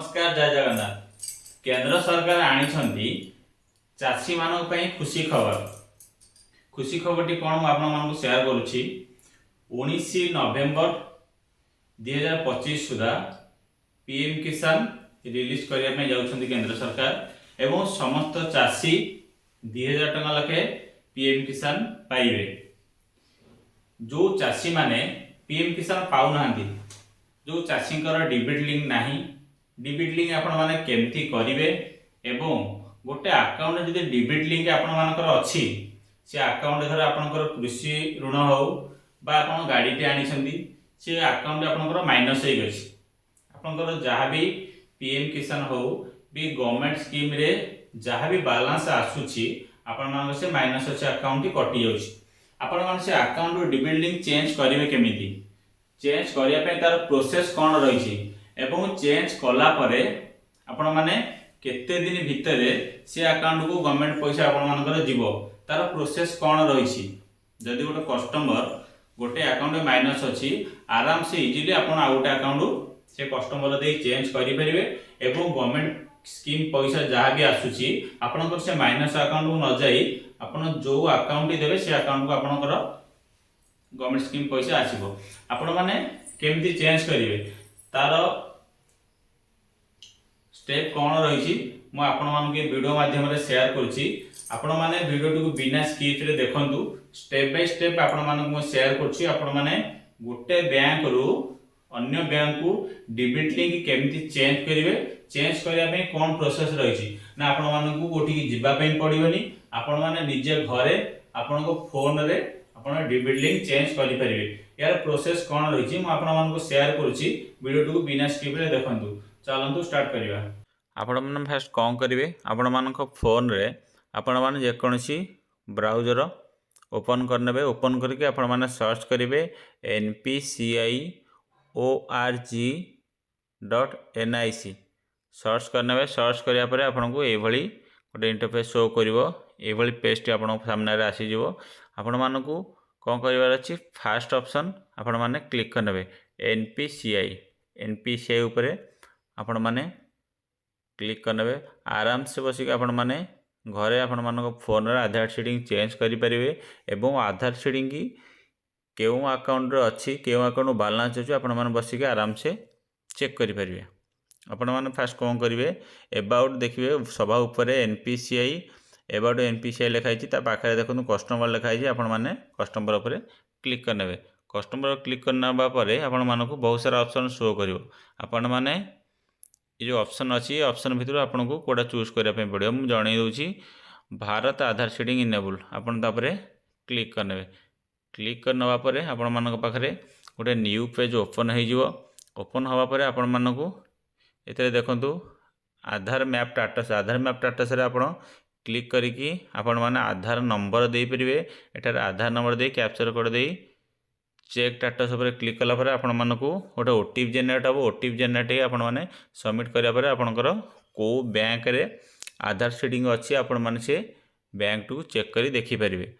नमस्कार जय जगन्नाथ। केंद्र सरकार आनी चाषी मान खुशी खबर। खुशी खबर टी कौन मुझे शेयर करुच्ची 19 नवेम्बर 2025 सुधा पीएम किसान रिलीज करने जाउछंती केंद्र सरकार एवं समस्त चाषी 2000 टंका लखे पीएम किसान पाइबे। जो चाषी माने पीएम किसान पाऊना जो चाषी डिबिट लिंक नाही डिबिट लिंक आपण माने केमती करिवे एवं गोटे अकाउंट जदि डिबिट लिंक आपण मानकर अछि से अकाउंट धर आपनकर कृषि ऋण हो बा आपण गाड़ीटे आनिछंती से अकाउंट आपनकर माइनस हे गछि आपनकर जहाँ भी पीएम किसान हो भी गवर्नमेंट स्कीम रे जहाँ भी बैलेंस आसुछि आपण मानकर से माइनस अछि अकाउंट कटि जाउछि। आपण मान से अकाउंट डिबिट लिंक चेंज करिवे केमिति चेंज करिया पे तार प्रोसेस कौन रही एवं चेंज कला परे आपण माने केते दिन भितर से अकाउंट को गवर्नमेंट पैसा आपण मानकर जीवो तार प्रोसेस कौन रही जदि गोटे कस्टमर गोटे अकाउंट माइनस अछि आराम से इजीली आपण आ गोटे अकाउंट से कस्टमर दे चेंज करि परिबे एवं गवर्नमेंट स्कीम पैसा जहाँ भी आसुची आपनकर से माइनस अकाउंट को न जाई आपण जो अकाउंट देबे से अकाउंट को आपनकर गवर्नमेंट स्कीम पैसा आसीबो। आपण माने केमती चेंज करिवे तार स्टेप कौन रही मु आपण मान के वीडियो माध्यम रे शेयर करूची। आपण माने वीडियो को बिना स्किप रे देखंतु स्टेप बाय स्टेप आपण मान को शेयर करूची। आपण माने गोटे बैंक रु अन्य बैंक को डिबिट लिंक केमती चेंज करिवे चेंज करिया पे कोन प्रोसेस रही ना आपण मान को गोठी की जिबा पे पड़िबनी आपण माने निजे घरे आपण को फोन रे आपण डिबिट लिंक चेंज करि परिबे। यार प्रोसेस कौन रही आपण मान को शेयर करूची वीडियो को बिना स्किप रे देखंतु। चलंतु स्टार्ट करिवा। आपण मन फर्स्ट कौन करिवे आपण मान को फोन रे आपण मान जे कोनसी ब्राउजर ओपन करनेबे ओपन करके आपण मान सर्च करिवे npciorg.nic सर्च करनेबे सर्च करिया परे आपण को ए भली गोटे इंटरफेस शो करिवो ए भली पेज आपण सामने रे आसी जिवो। आपण मान को कौन करिवार अछि फास्ट ऑप्शन आपण माने क्लिक करनेबे एनपीसीआई ऊपर आपण माने क्लिक करनेबे आराम से बसिक आपण माने घरे आपण मानको फोन रे आधार सीडिंग चेंज करि परिबे एवं आधार सीडिंग की केउ अकाउंट रे अछि केउ अकाउंट बैलेंस अछि आपण माने बसिक आराम से चेक करि परिबे। आपण माने फास्ट कौन करिवे अबाउट देखिबे सभा ऊपर एनपीसीआई एबाउट एनपीसीआई लिखाई ता पाखे देखो कस्टमर लिखाई आपण माने कस्टमर ऊपर क्लिक करनेबे कस्टमर क्लिक करना परे आपण मानको बहुत सारा ऑप्शन शो करिवो आपण माने ये जो ऑप्शन अच्छी ऑप्शन भितर आपन को कोडा चूज करने पड़ो मुझे जन दूसरी भारत आधार सीडिंग इनेबल आपन तापरे क्लिक करने क्लिक करना पर आपण मान पाखे गोटे न्यू पेज ओपन हो ओपन हवा पर आपण मानक ये देखु आधार मैप टाटस आपण क्लिक करिकी आपण माने आधार नंबर दे परिवे एटार आधार नंबर दे कैप्चर कोड दे चेक स्टेटस पर क्लिक कला पर आपण मानकू गोटे ओटीपी जेनेरेट हम ओटीपी जेनेरेट आपण माने सबमिट करिया पर आपणकर को बैंक रे आधार सीडिंग अच्छी आपण माने से बैंक टू चेक करी देखि परिवे।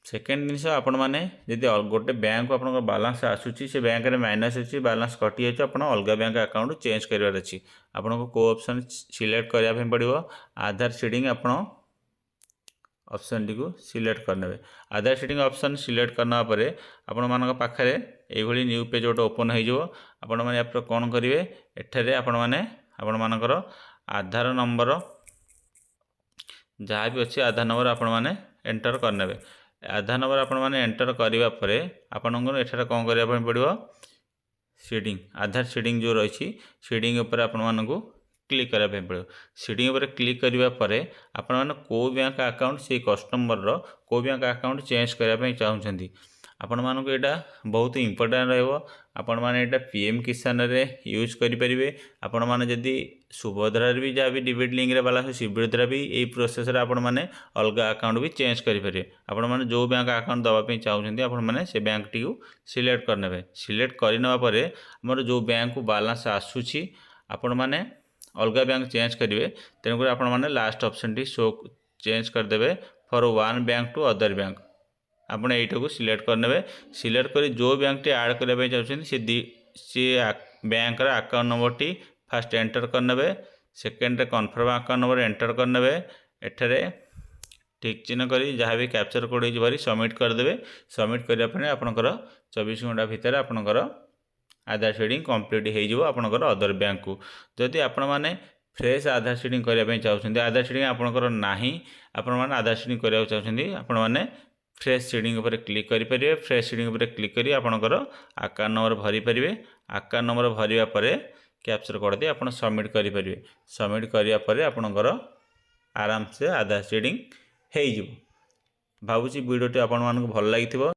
सेकेंड जिनस आपण माने यदि गोटे बैंक को आपन बैलेंस आसुची से बैंक रे माइनस अछि बैलेंस कटि जाय आपण अलग बैंक अकाउंट चेंज करिवार अछि आपन को ऑप्शन सिलेक्ट करिया पे पड़िवो आधार सीडिंग आपण ऑप्शन टी को सिलेक्ट करने आधार सीडिंग ऑप्शन सिलेक्ट करना परे आपण मान पाखे ये न्यू पेज गोटे ओपन हो आपण मैंने आप कौन करेंगे एठारे आपण मैंने आपण मानकर आधार नंबर जहाँ भी अच्छे आधार नंबर आपण मैंने एंटर करने आधार नंबर आपण मैंने एंटर करने पर आपन एठारे कौन करने पड़ो सीडिंग आधार सीडिंग जो रही सीडिंग उपर आपण मानक क्लिक करने पड़ो सीडिंग पर क्लिक करने पर आपण मैंने को बैंक अकाउंट से कस्टमर रो को बैंक अकाउंट चेंज करने चाहते आपण मानक यहाँ बहुत इंपोर्टेंट रहिबो आपण माने एटा पीएम किसान रे यूज करि परिबे आपण माने जदी सुभद्रा भी जहाँ भी डिबिट लिंक रे बाला सुभद्रा भी यही प्रोसेस रे आपण माने अलग अकाउंट भी चेंज करि परिबे आपण माने जो बैंक अकाउंट दवा पे चाहउछन्ती आपण माने से बैंक टी को सिलेक्ट करनेबे सिलेक्ट करनेबा परे हमर जो बैंक को बैलेंस आसुची आपण माने अलग बैंक चेंज करेंगे तेणुक आपण मैंने लास्ट ऑप्शन टी शो चेंज करदे for one bank to other bank आपण यहीटा को सिलेक्ट करने सिलेक्ट कर जो बैंक टी ऐड करने चाहिए सी बैंक अकाउंट नंबर टी फास्ट एंटर करने second confirm account number enter करने एठारे ठीक चिन्ह करी जहाँ भी कैप्चर कोड हो सबमिट करदे सबमिट करने आपंकर 24 घंटा भितर आपंकर आधार सीडिंग कंप्लीट हो आपंकर अदर बैंक को जदि आपण मैंने फ्रेश आधार सीडिंग करने चाहते आधार सीडिंग आपंकर ना आपण मैंने आधार सीडिंग करने चाहते आपण मैंने फ्रेश सीडिंग पर क्लिक करेंगे फ्रेश सीडिंग पर क्लिक करी आपंकर अकाउंट नंबर भरी पारे अकाउंट नंबर भरिया पर कैप्चर कोड दे आप सबमिट करेंगे सबमिट करापर आपंकर आराम से आधार सीडिंग हो भावुँ वीडियोटी आपण मानक भल लगी।